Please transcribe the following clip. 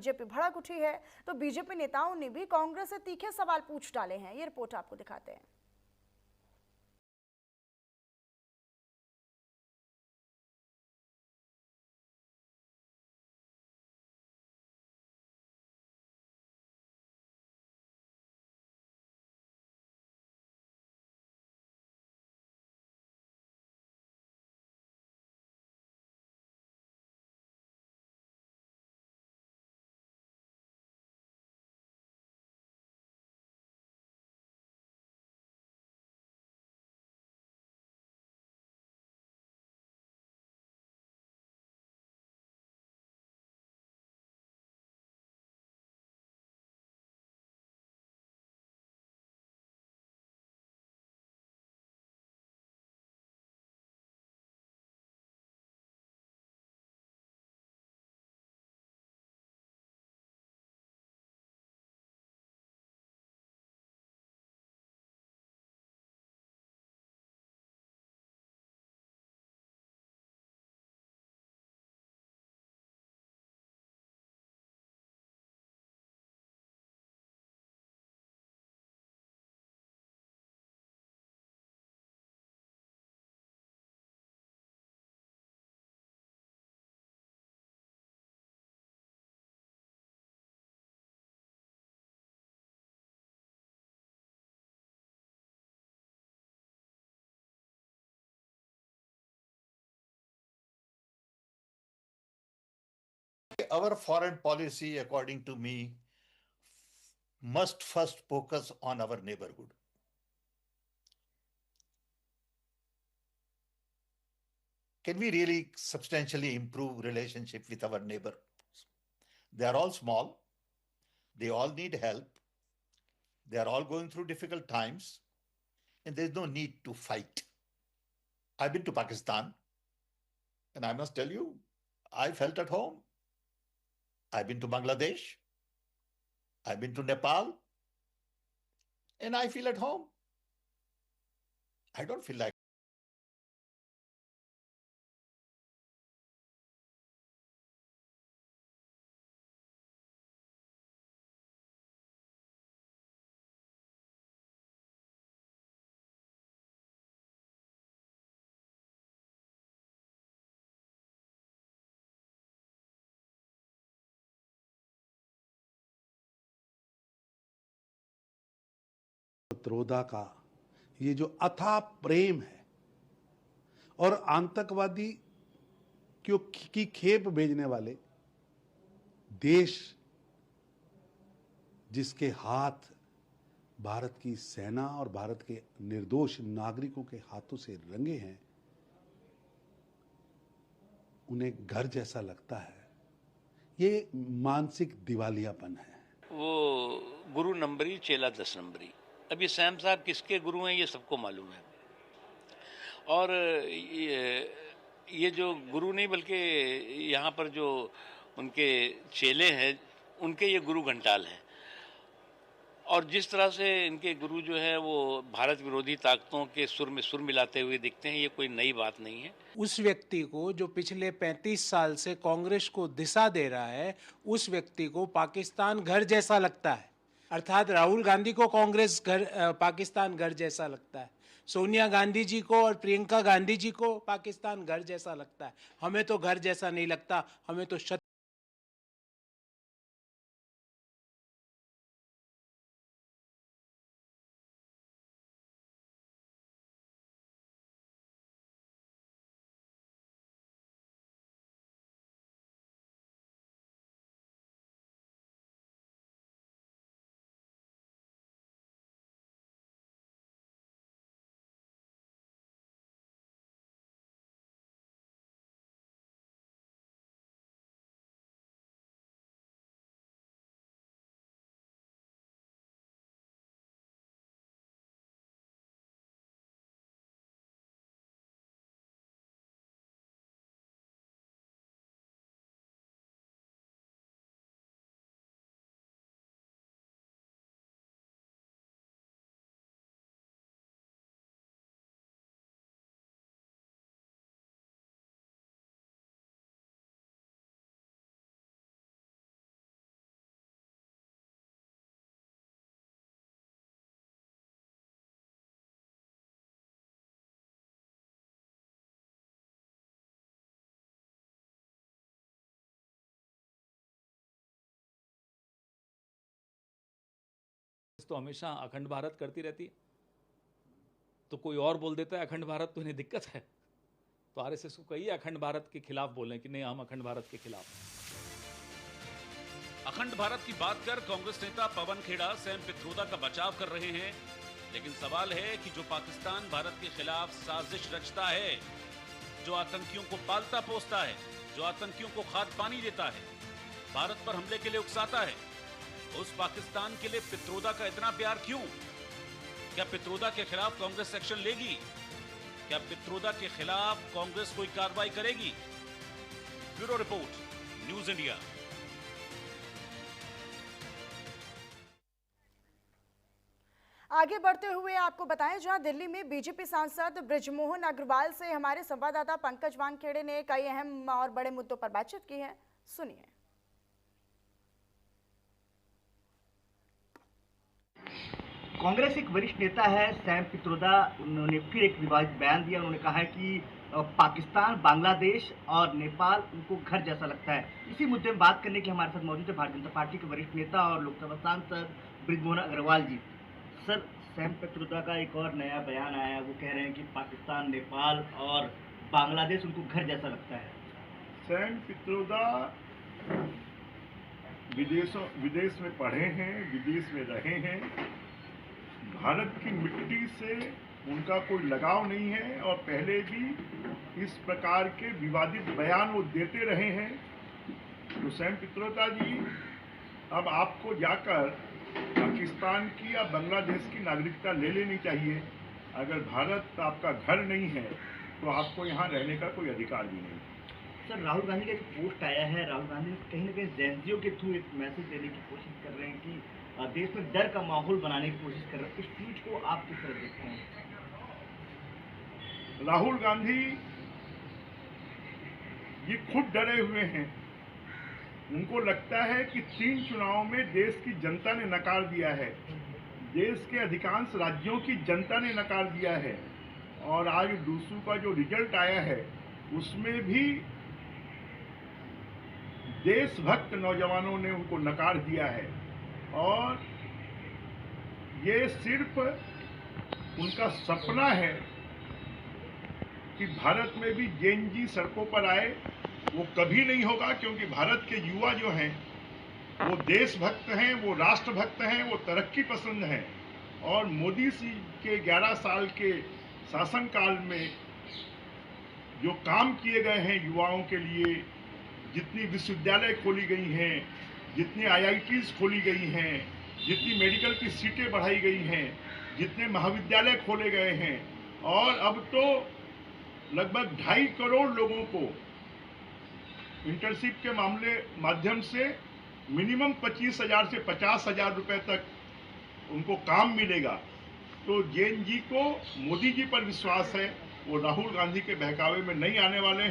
BJP भड़क उठी है, तो बीजेपी नेताओं ने भी कांग्रेस से तीखे सवाल पूछ डाले हैं। ये रिपोर्ट आपको दिखाते हैं। Our foreign policy, according to me, must first focus on our neighborhood. Can we really substantially improve relationship with our neighbors? They are all small. They all need help. They are all going through difficult times, and there's no need to fight. I've been to Pakistan, and I must tell you, I felt at home. I've been to Bangladesh. I've been to Nepal, and I feel at home. I don't feel like त्रोदा का ये जो अथाह प्रेम है और आतंकवादी की खेप भेजने वाले देश जिसके हाथ भारत की सेना और भारत के निर्दोष नागरिकों के हाथों से रंगे हैं, उन्हें घर जैसा लगता है। ये मानसिक दिवालियापन है। वो गुरु नंबरी चेला 10 नंबरी। अब ये सैम साहब किसके गुरु हैं ये सबको मालूम है। और ये जो गुरु नहीं बल्कि यहाँ पर जो उनके चेले हैं उनके ये गुरु घंटाल हैं। और जिस तरह से इनके गुरु जो है वो भारत विरोधी ताकतों के सुर में सुर मिलाते हुए दिखते हैं, ये कोई नई बात नहीं है। उस व्यक्ति को जो पिछले 35 साल से कांग्रेस को दिशा दे रहा है, उस व्यक्ति को पाकिस्तान घर जैसा लगता है। अर्थात राहुल गांधी को कांग्रेस पाकिस्तान घर जैसा लगता है। सोनिया गांधी जी को और प्रियंका गांधी जी को पाकिस्तान घर जैसा लगता है। हमें तो घर जैसा नहीं लगता, हमें तो तो हमेशा अखंड भारत करती रहती है, तो कोई और बोल देता है अखंड भारत तो इन्हें दिक्कत है। तो आरएसएस को कहिए अखंड भारत के खिलाफ बोलें कि नहीं, हम अखंड भारत के खिलाफ हैं। अखंड भारत की बात कर कांग्रेस नेता पवन खेड़ा सैम पित्रोदा का बचाव कर रहे हैं, लेकिन सवाल है कि जो पाकिस्तान भारत के खिलाफ साजिश रचता है, जो आतंकियों को पालता पोसता है, जो आतंकियों को खाद पानी देता है, भारत पर हमले के लिए उकसाता है, उस पाकिस्तान के लिए पित्रोदा का इतना प्यार क्यों? क्या पित्रोदा के खिलाफ कांग्रेस एक्शन लेगी? क्या पित्रोदा के खिलाफ कांग्रेस कोई कार्रवाई करेगी? Bureau report, news India. आगे बढ़ते हुए आपको बताएं, जहां दिल्ली में बीजेपी सांसद बृजमोहन अग्रवाल से हमारे संवाददाता पंकज वानखेड़े ने कई अहम और बड़े मुद्दों पर बातचीत की है। सुनिए। कांग्रेस एक वरिष्ठ नेता है सैम पित्रोदा, उन्होंने फिर एक विवादित बयान दिया। उन्होंने कहा है कि पाकिस्तान, बांग्लादेश और नेपाल उनको घर जैसा लगता है। इसी मुद्दे में बात करने के लिए हमारे साथ मौजूद है भारतीय जनता पार्टी के वरिष्ठ नेता और लोकसभा सांसद बृजमोहन अग्रवाल जी। सर, सैम पित्रोदा का एक और नया बयान आया है, वो कह रहे हैं कि पाकिस्तान, नेपाल और बांग्लादेश उनको घर जैसा लगता है। सैम पित्रोदा विदेश में पढ़े हैं, विदेश में रहे हैं, भारत की मिट्टी से उनका कोई लगाव नहीं है और पहले भी इस प्रकार के विवादित बयान वो देते रहे हैं। तो सैम पित्रोदा जी, अब आपको जाकर पाकिस्तान की या बांग्लादेश की नागरिकता ले लेनी चाहिए। अगर भारत आपका घर नहीं है तो आपको यहाँ रहने का कोई अधिकार भी नहीं। सर, राहुल गांधी का एक पोस्ट आया है। राहुल गांधी कहीं ना कहीं जेएनजीओ के थ्रू एक मैसेज देने की कोशिश कर रहे हैं कि देश में डर का माहौल बनाने की कोशिश कर रहे हैं। इस ट्वीट को आप किस तरह देखते हैं? राहुल गांधी ये खुद डरे हुए हैं। उनको लगता है कि 3 चुनावों में देश की जनता ने नकार दिया है, देश के अधिकांश राज्यों की जनता ने नकार दिया है और आज डूसू का जो रिजल्ट आया है उसमें भी देशभक्त नौजवानों ने उनको नकार दिया है। और ये सिर्फ उनका सपना है कि भारत में भी जेएनजी सड़कों पर आए, वो कभी नहीं होगा, क्योंकि भारत के युवा जो हैं वो देशभक्त हैं, वो राष्ट्रभक्त हैं, वो तरक्की पसंद हैं। और मोदी जी के 11 साल के शासनकाल में जो काम किए गए हैं युवाओं के लिए, जितनी विश्वविद्यालय खोली गई हैं, जितनी IITs खोली गई हैं, जितनी मेडिकल की सीटें बढ़ाई गई हैं, जितने महाविद्यालय खोले गए हैं, और अब तो लगभग 2.5 करोड़ लोगों को इंटर्नशिप के माध्यम से मिनिमम 25,000 से 50,000 रुपए तक उनको काम मिलेगा। तो जेएनजी को मोदी जी पर विश्वास है, वो राहुल गांधी के बहकावे में नहीं आने वाले हैं।